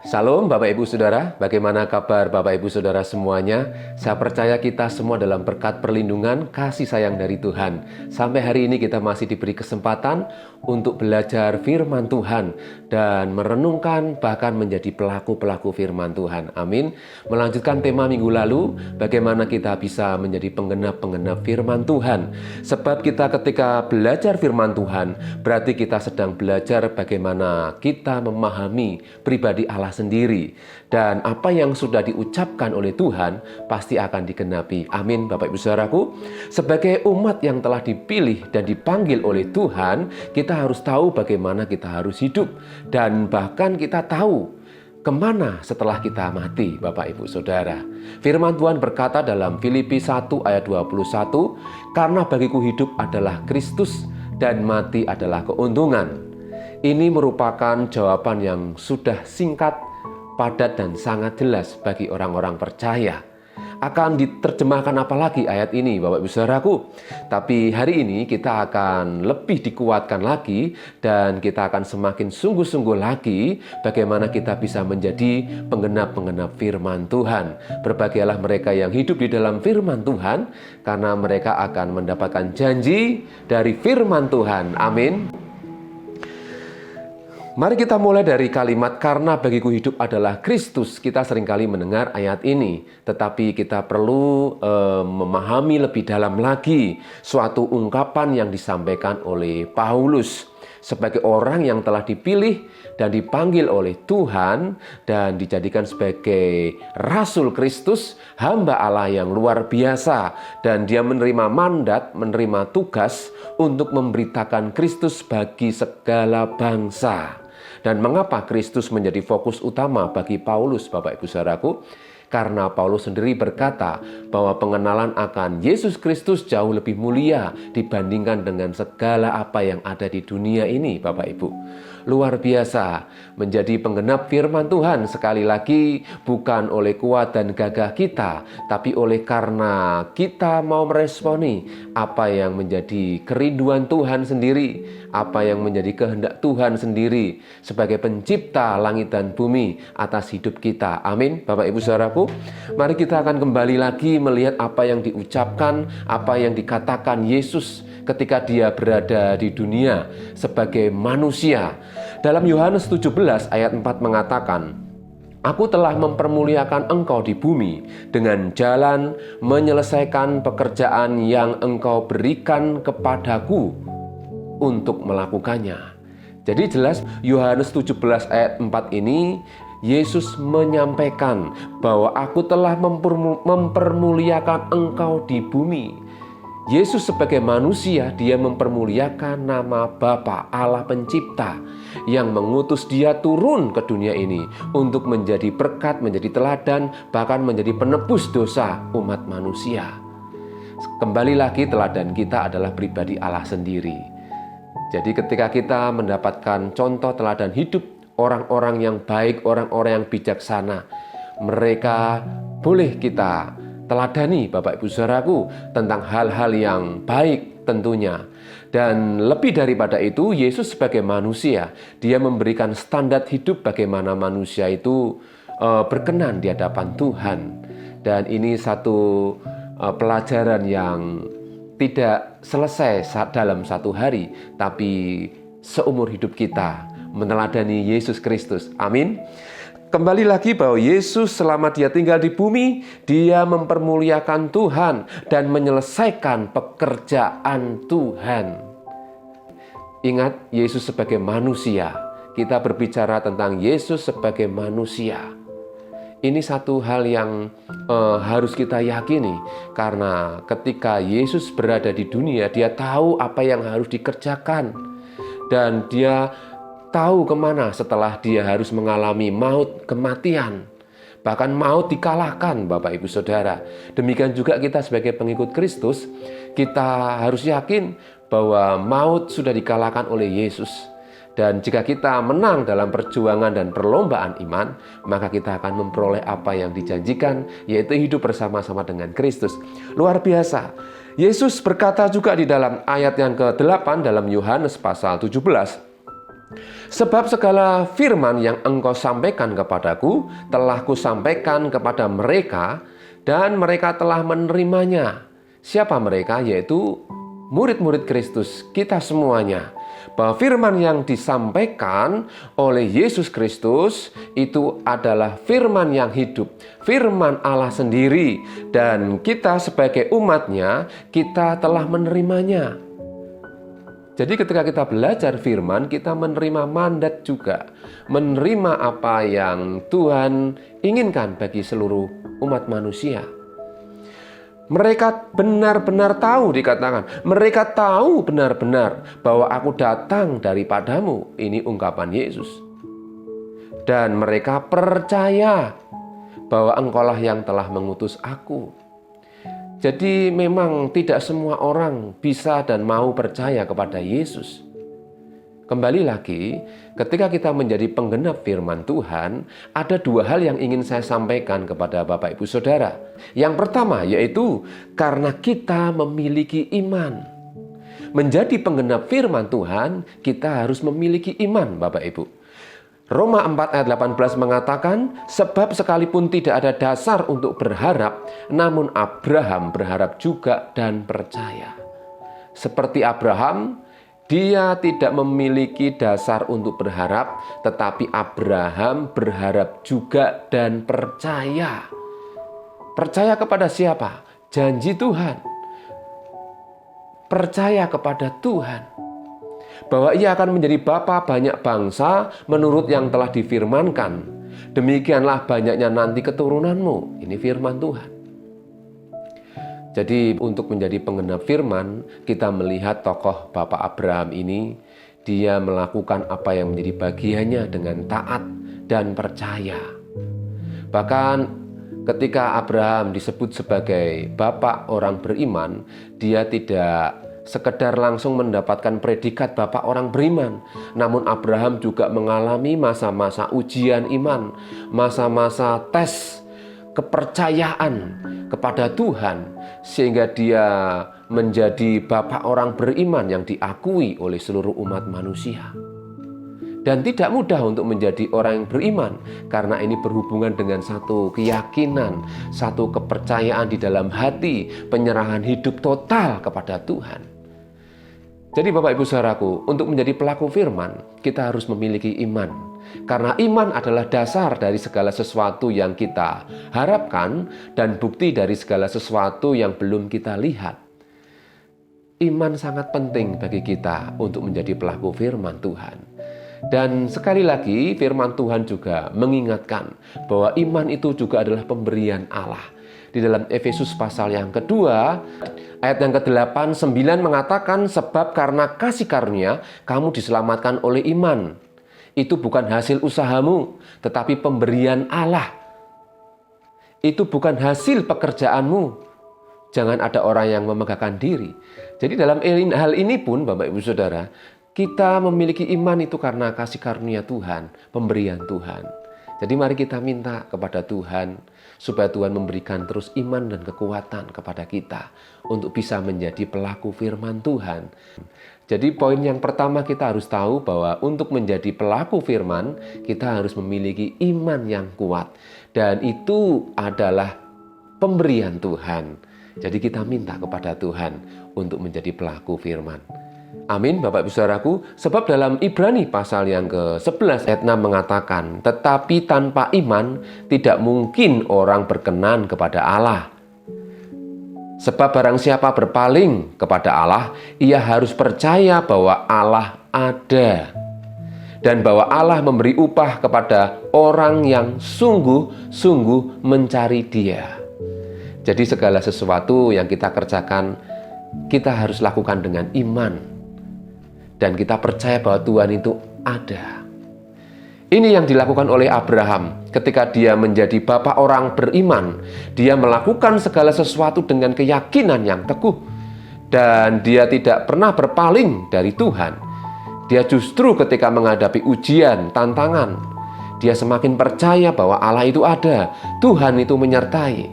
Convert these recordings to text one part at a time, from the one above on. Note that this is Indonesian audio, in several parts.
Salam Bapak Ibu Saudara, bagaimana kabar Bapak Ibu Saudara semuanya? Saya percaya kita semua dalam berkat perlindungan kasih sayang dari Tuhan. Sampai hari ini kita masih diberi kesempatan untuk belajar firman Tuhan dan merenungkan bahkan menjadi pelaku-pelaku firman Tuhan. Amin. Melanjutkan tema minggu lalu, bagaimana kita bisa menjadi penggenap-penggenap firman Tuhan. Sebab kita ketika belajar firman Tuhan, berarti kita sedang belajar bagaimana kita memahami pribadi Allah sendiri, dan apa yang sudah diucapkan oleh Tuhan pasti akan digenapi. Amin Bapak Ibu Saudaraku. Sebagai umat yang telah dipilih dan dipanggil oleh Tuhan, kita harus tahu bagaimana kita harus hidup, dan bahkan kita tahu kemana setelah kita mati, Bapak Ibu Saudara. Firman Tuhan berkata dalam Filipi 1 ayat 21, "Karena bagiku hidup adalah Kristus dan mati adalah keuntungan." Ini merupakan jawaban yang sudah singkat, padat, dan sangat jelas bagi orang-orang percaya. Akan diterjemahkan apa lagi ayat ini, Bapak Ibu Saudaraku? Tapi hari ini kita akan lebih dikuatkan lagi, dan kita akan semakin sungguh-sungguh lagi bagaimana kita bisa menjadi penggenap-penggenap firman Tuhan. Berbahagialah mereka yang hidup di dalam firman Tuhan, karena mereka akan mendapatkan janji dari firman Tuhan. Amin. Mari kita mulai dari kalimat "karena bagiku hidup adalah Kristus." Kita seringkali mendengar ayat ini, tetapi kita perlu memahami lebih dalam lagi suatu ungkapan yang disampaikan oleh Paulus sebagai orang yang telah dipilih dan dipanggil oleh Tuhan dan dijadikan sebagai Rasul Kristus, hamba Allah yang luar biasa, dan dia menerima mandat, menerima tugas untuk memberitakan Kristus bagi segala bangsa. Dan mengapa Kristus menjadi fokus utama bagi Paulus, Bapak Ibu Saudaraku? Karena Paulus sendiri berkata bahwa pengenalan akan Yesus Kristus jauh lebih mulia dibandingkan dengan segala apa yang ada di dunia ini, Bapak Ibu. Luar biasa, menjadi penggenap firman Tuhan sekali lagi bukan oleh kuat dan gagah kita, tapi oleh karena kita mau meresponi apa yang menjadi kerinduan Tuhan sendiri, apa yang menjadi kehendak Tuhan sendiri sebagai pencipta langit dan bumi atas hidup kita. Amin, Bapak Ibu Saudaraku. Mari kita akan kembali lagi melihat apa yang diucapkan, apa yang dikatakan Yesus ketika dia berada di dunia sebagai manusia. Dalam Yohanes 17 ayat 4 mengatakan, "Aku telah mempermuliakan engkau di bumi dengan jalan menyelesaikan pekerjaan yang engkau berikan kepadaku untuk melakukannya." Jadi jelas Yohanes 17 ayat 4 ini Yesus menyampaikan bahwa aku telah mempermuliakan engkau di bumi. Yesus sebagai manusia, dia mempermuliakan nama Bapa Allah Pencipta yang mengutus dia turun ke dunia ini untuk menjadi berkat, menjadi teladan, bahkan menjadi penebus dosa umat manusia. Kembali lagi, teladan kita adalah pribadi Allah sendiri. Jadi ketika kita mendapatkan contoh teladan hidup orang-orang yang baik, orang-orang yang bijaksana, mereka boleh kita teladani, Bapak Ibu Saudaraku, tentang hal-hal yang baik tentunya. Dan lebih daripada itu, Yesus sebagai manusia, dia memberikan standar hidup bagaimana manusia itu berkenan di hadapan Tuhan. Dan ini satu pelajaran yang tidak selesai dalam satu hari, tapi seumur hidup kita meneladani Yesus Kristus. Amin. Kembali lagi bahwa Yesus selama dia tinggal di bumi, dia mempermuliakan Tuhan dan menyelesaikan pekerjaan Tuhan. Ingat, Yesus sebagai manusia. Kita berbicara tentang Yesus sebagai manusia. Ini satu hal yang harus kita yakini, karena ketika Yesus berada di dunia, dia tahu apa yang harus dikerjakan, dan dia tahu kemana setelah dia harus mengalami maut, kematian. Bahkan maut dikalahkan, Bapak Ibu Saudara. Demikian juga kita sebagai pengikut Kristus, kita harus yakin bahwa maut sudah dikalahkan oleh Yesus. Dan jika kita menang dalam perjuangan dan perlombaan iman, maka kita akan memperoleh apa yang dijanjikan, yaitu hidup bersama-sama dengan Kristus. Luar biasa. Yesus berkata juga di dalam ayat yang ke-8 dalam Yohanes pasal 17, Sebab segala firman yang engkau sampaikan kepadaku telah kusampaikan kepada mereka, dan mereka telah menerimanya. Siapa mereka? Yaitu murid-murid Kristus, kita semuanya. Bahwa firman yang disampaikan oleh Yesus Kristus itu adalah firman yang hidup, firman Allah sendiri, dan kita sebagai umatnya, kita telah menerimanya. Jadi ketika kita belajar firman, kita menerima mandat juga, menerima apa yang Tuhan inginkan bagi seluruh umat manusia. Mereka benar-benar tahu, dikatakan, mereka tahu benar-benar bahwa aku datang daripadamu. Ini ungkapan Yesus. Dan mereka percaya bahwa engkaulah yang telah mengutus aku. Jadi memang tidak semua orang bisa dan mau percaya kepada Yesus. Kembali lagi, ketika kita menjadi penggenap firman Tuhan, ada dua hal yang ingin saya sampaikan kepada Bapak Ibu Saudara. Yang pertama yaitu karena kita memiliki iman. Menjadi penggenap firman Tuhan, kita harus memiliki iman, Bapak Ibu. Roma 4 ayat 18 mengatakan, sebab sekalipun tidak ada dasar untuk berharap, namun Abraham berharap juga dan percaya. Seperti Abraham, dia tidak memiliki dasar untuk berharap, tetapi Abraham berharap juga dan percaya. Percaya kepada siapa? Janji Tuhan. Percaya kepada Tuhan. Bahwa ia akan menjadi bapa banyak bangsa menurut yang telah difirmankan. Demikianlah banyaknya nanti keturunanmu. Ini firman Tuhan. Jadi untuk menjadi penggenap firman, kita melihat tokoh Bapak Abraham ini, dia melakukan apa yang menjadi bagiannya dengan taat dan percaya. Bahkan ketika Abraham disebut sebagai bapak orang beriman, dia tidak sekedar langsung mendapatkan predikat bapak orang beriman. Namun Abraham juga mengalami masa-masa ujian iman, masa-masa tes kepercayaan kepada Tuhan, sehingga dia menjadi bapak orang beriman yang diakui oleh seluruh umat manusia. Dan tidak mudah untuk menjadi orang yang beriman, karena ini berhubungan dengan satu keyakinan, satu kepercayaan di dalam hati, penyerahan hidup total kepada Tuhan. Jadi Bapak Ibu Saudaraku, untuk menjadi pelaku firman, kita harus memiliki iman. Karena iman adalah dasar dari segala sesuatu yang kita harapkan dan bukti dari segala sesuatu yang belum kita lihat. Iman sangat penting bagi kita untuk menjadi pelaku firman Tuhan. Dan sekali lagi firman Tuhan juga mengingatkan bahwa iman itu juga adalah pemberian Allah. Di dalam Efesus pasal yang kedua, ayat yang ke-8, 9 mengatakan, sebab karena kasih karunia kamu diselamatkan oleh iman. Itu bukan hasil usahamu, tetapi pemberian Allah. Itu bukan hasil pekerjaanmu. Jangan ada orang yang memegahkan diri. Jadi dalam hal ini pun, Bapak Ibu Saudara, kita memiliki iman itu karena kasih karunia Tuhan, pemberian Tuhan. Jadi mari kita minta kepada Tuhan, supaya Tuhan memberikan terus iman dan kekuatan kepada kita untuk bisa menjadi pelaku firman Tuhan. Jadi poin yang pertama kita harus tahu bahwa untuk menjadi pelaku firman, kita harus memiliki iman yang kuat. Dan itu adalah pemberian Tuhan. Jadi kita minta kepada Tuhan untuk menjadi pelaku firman. Amin Bapak Ibu Saudaraku. Sebab dalam Ibrani pasal yang ke-11 ayat 6 mengatakan, tetapi tanpa iman tidak mungkin orang berkenan kepada Allah. Sebab barang siapa berpaling kepada Allah, ia harus percaya bahwa Allah ada. Dan bahwa Allah memberi upah kepada orang yang sungguh-sungguh mencari Dia. Jadi segala sesuatu yang kita kerjakan, kita harus lakukan dengan iman. Dan kita percaya bahwa Tuhan itu ada. Ini yang dilakukan oleh Abraham ketika dia menjadi bapak orang beriman. Dia melakukan segala sesuatu dengan keyakinan yang teguh. Dan dia tidak pernah berpaling dari Tuhan. Dia justru ketika menghadapi ujian, tantangan, dia semakin percaya bahwa Allah itu ada. Tuhan itu menyertai.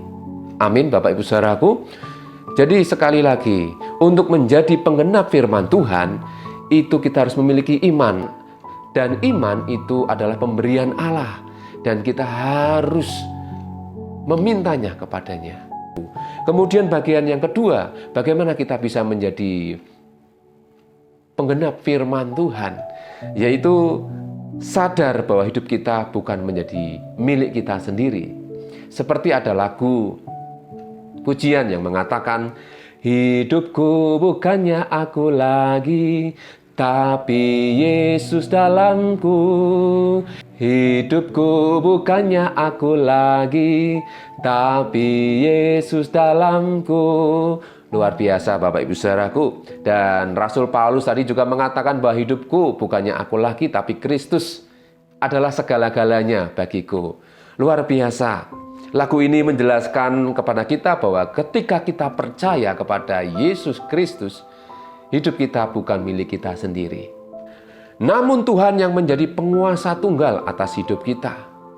Amin Bapak Ibu Saudaraku. Jadi sekali lagi, untuk menjadi penggenap firman Tuhan, itu kita harus memiliki iman. Dan iman itu adalah pemberian Allah, dan kita harus memintanya kepadanya. Kemudian bagian yang kedua, bagaimana kita bisa menjadi penggenap firman Tuhan, yaitu sadar bahwa hidup kita bukan menjadi milik kita sendiri. Seperti ada lagu pujian yang mengatakan, hidupku bukannya aku lagi, tapi Yesus dalamku. Hidupku bukannya aku lagi, tapi Yesus dalamku. Luar biasa Bapak Ibu Saudaraku. Dan Rasul Paulus tadi juga mengatakan bahwa hidupku bukannya aku lagi, tapi Kristus adalah segala-galanya bagiku. Luar biasa. Lagu ini menjelaskan kepada kita bahwa ketika kita percaya kepada Yesus Kristus, hidup kita bukan milik kita sendiri. Namun Tuhan yang menjadi penguasa tunggal atas hidup kita.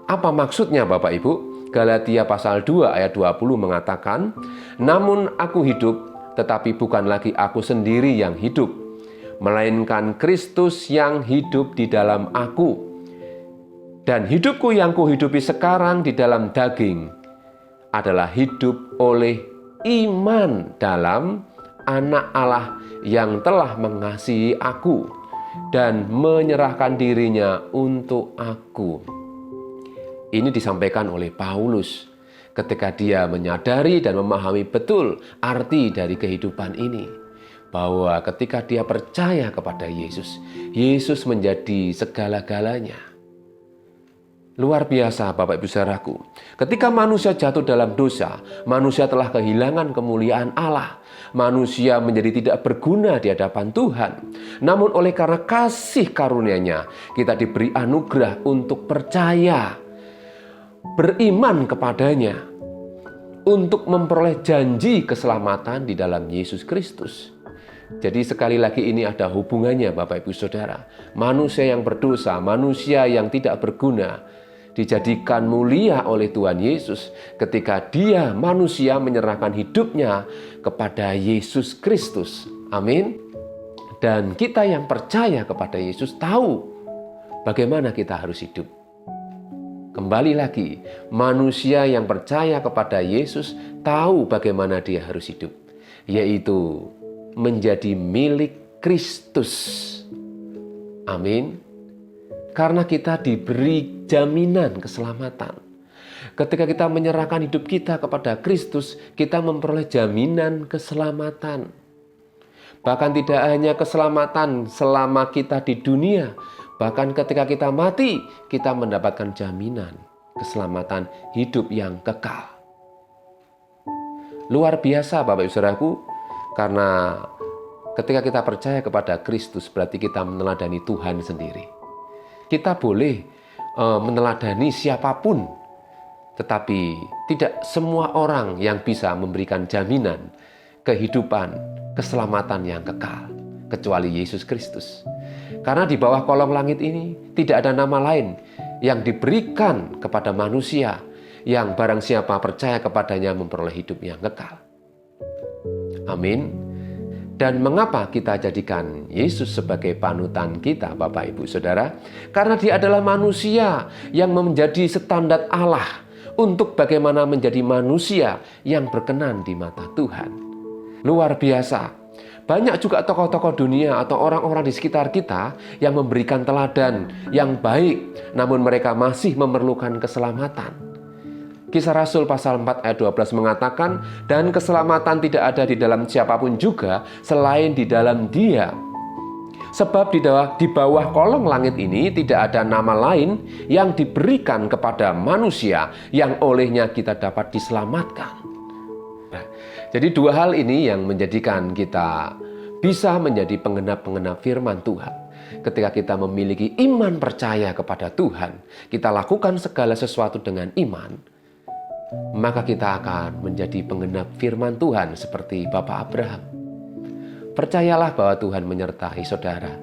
Apa maksudnya Bapak Ibu? Galatia pasal 2 ayat 20 mengatakan, namun aku hidup, tetapi bukan lagi aku sendiri yang hidup, melainkan Kristus yang hidup di dalam aku. Dan hidupku yang kuhidupi sekarang di dalam daging adalah hidup oleh iman dalam Anak Allah yang telah mengasihi aku dan menyerahkan dirinya untuk aku. Ini disampaikan oleh Paulus ketika dia menyadari dan memahami betul arti dari kehidupan ini. Bahwa ketika dia percaya kepada Yesus, Yesus menjadi segala-galanya. Luar biasa Bapak Ibu Saudaraku. Ketika manusia jatuh dalam dosa, manusia telah kehilangan kemuliaan Allah. Manusia menjadi tidak berguna di hadapan Tuhan. Namun oleh karena kasih karunia-Nya, kita diberi anugerah untuk percaya, beriman kepadanya, untuk memperoleh janji keselamatan di dalam Yesus Kristus. Jadi sekali lagi ini ada hubungannya Bapak Ibu Saudara. Manusia yang berdosa, manusia yang tidak berguna, dijadikan mulia oleh Tuhan Yesus ketika dia manusia menyerahkan hidupnya kepada Yesus Kristus. Amin. Dan kita yang percaya kepada Yesus tahu bagaimana kita harus hidup. Kembali lagi, manusia yang percaya kepada Yesus tahu bagaimana dia harus hidup, yaitu menjadi milik Kristus. Amin. Karena kita diberi jaminan keselamatan. Ketika kita menyerahkan hidup kita kepada Kristus, kita memperoleh jaminan keselamatan. Bahkan tidak hanya keselamatan selama kita di dunia, bahkan ketika kita mati, kita mendapatkan jaminan keselamatan hidup yang kekal. Luar biasa Bapak Ibu Saudaraku, karena ketika kita percaya kepada Kristus berarti kita meneladani Tuhan sendiri. Kita boleh meneladani siapapun, tetapi tidak semua orang yang bisa memberikan jaminan kehidupan, keselamatan yang kekal, kecuali Yesus Kristus. Karena di bawah kolong langit ini tidak ada nama lain yang diberikan kepada manusia yang barang siapa percaya kepadanya memperoleh hidup yang kekal. Amin. Dan mengapa kita jadikan Yesus sebagai panutan kita Bapak Ibu Saudara? Karena dia adalah manusia yang menjadi standar Allah untuk bagaimana menjadi manusia yang berkenan di mata Tuhan. Luar biasa. Banyak juga tokoh-tokoh dunia atau orang-orang di sekitar kita yang memberikan teladan yang baik, namun mereka masih memerlukan keselamatan. Kisah Rasul pasal 4 ayat 12 mengatakan, dan keselamatan tidak ada di dalam siapapun juga selain di dalam Dia. Sebab di bawah kolong langit ini tidak ada nama lain yang diberikan kepada manusia yang olehnya kita dapat diselamatkan. Nah, jadi dua hal ini yang menjadikan kita bisa menjadi penggenap-penggenap firman Tuhan. Ketika kita memiliki iman percaya kepada Tuhan, kita lakukan segala sesuatu dengan iman, maka kita akan menjadi penggenap firman Tuhan seperti Bapak Abraham. Percayalah bahwa Tuhan menyertai saudara.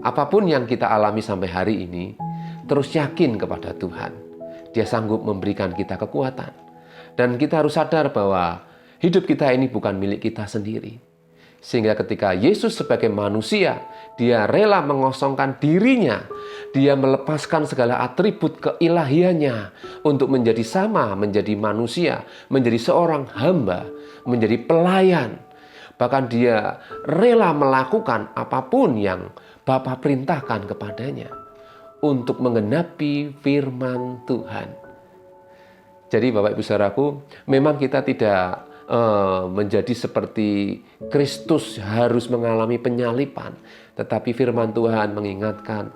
Apapun yang kita alami sampai hari ini, terus yakin kepada Tuhan. Dia sanggup memberikan kita kekuatan. Dan kita harus sadar bahwa hidup kita ini bukan milik kita sendiri. Sehingga ketika Yesus sebagai manusia, dia rela mengosongkan dirinya. Dia melepaskan segala atribut keilahiannya untuk menjadi sama, menjadi manusia, menjadi seorang hamba, menjadi pelayan. Bahkan dia rela melakukan apapun yang Bapa perintahkan kepadanya untuk menggenapi firman Tuhan. Jadi Bapak Ibu Saudaraku, memang kita tidak menjadi seperti Kristus harus mengalami penyalipan. Tetapi firman Tuhan mengingatkan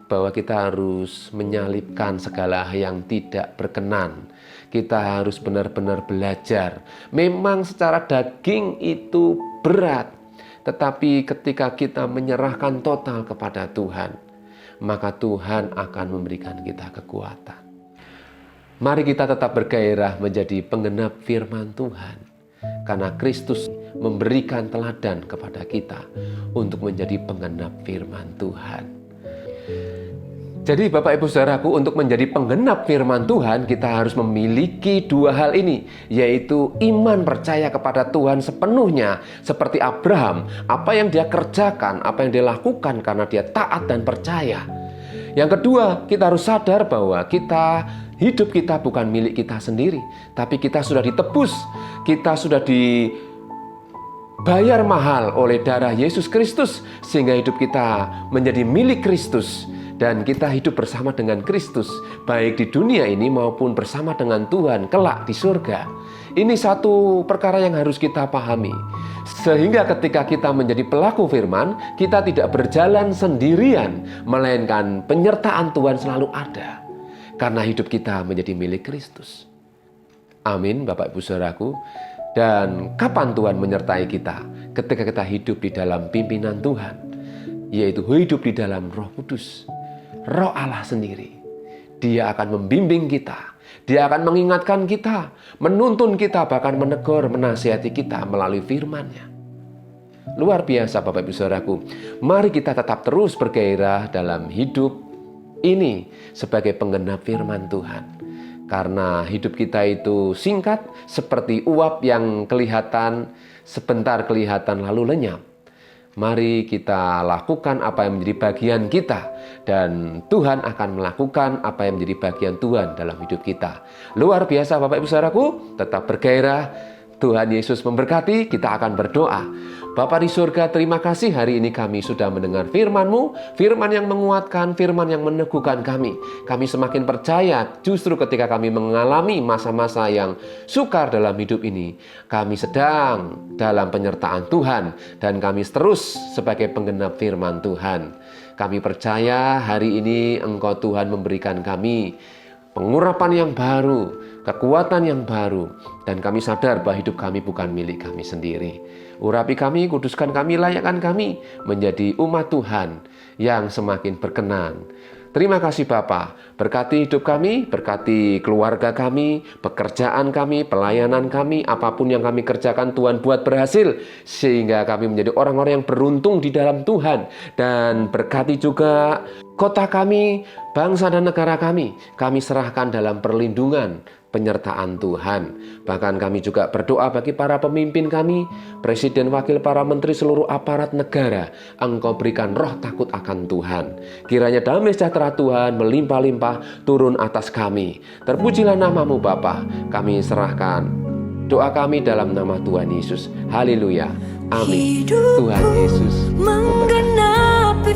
bahwa kita harus menyalipkan segala yang tidak berkenan. Kita harus benar-benar belajar. Memang secara daging itu berat, tetapi ketika kita menyerahkan total kepada Tuhan, maka Tuhan akan memberikan kita kekuatan. Mari kita tetap bergairah menjadi penggenap firman Tuhan, karena Kristus memberikan teladan kepada kita untuk menjadi penggenap firman Tuhan. Jadi Bapak Ibu Saudaraku, untuk menjadi penggenap firman Tuhan, kita harus memiliki dua hal ini, yaitu iman percaya kepada Tuhan sepenuhnya, seperti Abraham. Apa yang dia kerjakan, apa yang dia lakukan karena dia taat dan percaya. Yang kedua, kita harus sadar bahwa hidup kita bukan milik kita sendiri, tapi kita sudah ditebus, kita sudah dibayar mahal oleh darah Yesus Kristus, sehingga hidup kita menjadi milik Kristus. Dan kita hidup bersama dengan Kristus, baik di dunia ini maupun bersama dengan Tuhan kelak di surga. Ini satu perkara yang harus kita pahami. Sehingga ketika kita menjadi pelaku firman, kita tidak berjalan sendirian, melainkan penyertaan Tuhan selalu ada. Karena hidup kita menjadi milik Kristus. Amin Bapak Ibu Saudaraku. Dan kapan Tuhan menyertai kita? Ketika kita hidup di dalam pimpinan Tuhan, yaitu hidup di dalam Roh Kudus. Roh Allah sendiri. Dia akan membimbing kita. Dia akan mengingatkan kita, menuntun kita, bahkan menegur, menasihati kita melalui firman-Nya. Luar biasa Bapak Ibu Saudaraku. Mari kita tetap terus bergairah dalam hidup ini sebagai penggenap firman Tuhan. Karena hidup kita itu singkat, seperti uap yang sebentar kelihatan lalu lenyap. Mari kita lakukan apa yang menjadi bagian kita, dan Tuhan akan melakukan apa yang menjadi bagian Tuhan dalam hidup kita. Luar biasa Bapak Ibu Saudaraku, tetap bergairah. Tuhan Yesus memberkati. Kita akan berdoa. Bapa di surga, terima kasih hari ini kami sudah mendengar firman-Mu, firman yang menguatkan, firman yang meneguhkan kami. Kami semakin percaya justru ketika kami mengalami masa-masa yang sukar dalam hidup ini, kami sedang dalam penyertaan Tuhan, dan kami terus sebagai penggenap firman Tuhan. Kami percaya hari ini Engkau Tuhan memberikan kami pengurapan yang baru, kekuatan yang baru, dan kami sadar bahwa hidup kami bukan milik kami sendiri. Urapi kami, kuduskan kami, layakkan kami menjadi umat Tuhan yang semakin berkenan. Terima kasih Bapa, berkati hidup kami, berkati keluarga kami, pekerjaan kami, pelayanan kami, apapun yang kami kerjakan Tuhan buat berhasil, sehingga kami menjadi orang-orang yang beruntung di dalam Tuhan. Dan berkati juga kota kami, bangsa dan negara kami serahkan dalam perlindungan, penyertaan Tuhan. Bahkan kami juga berdoa bagi para pemimpin kami, presiden, wakil, para menteri, seluruh aparat negara. Engkau berikan roh takut akan Tuhan. Kiranya damai sejahtera Tuhan melimpah-limpah turun atas kami. Terpujilah nama-Mu Bapa. Kami serahkan doa kami dalam nama Tuhan Yesus. Haleluya. Amin. Tuhan Yesus memberkati.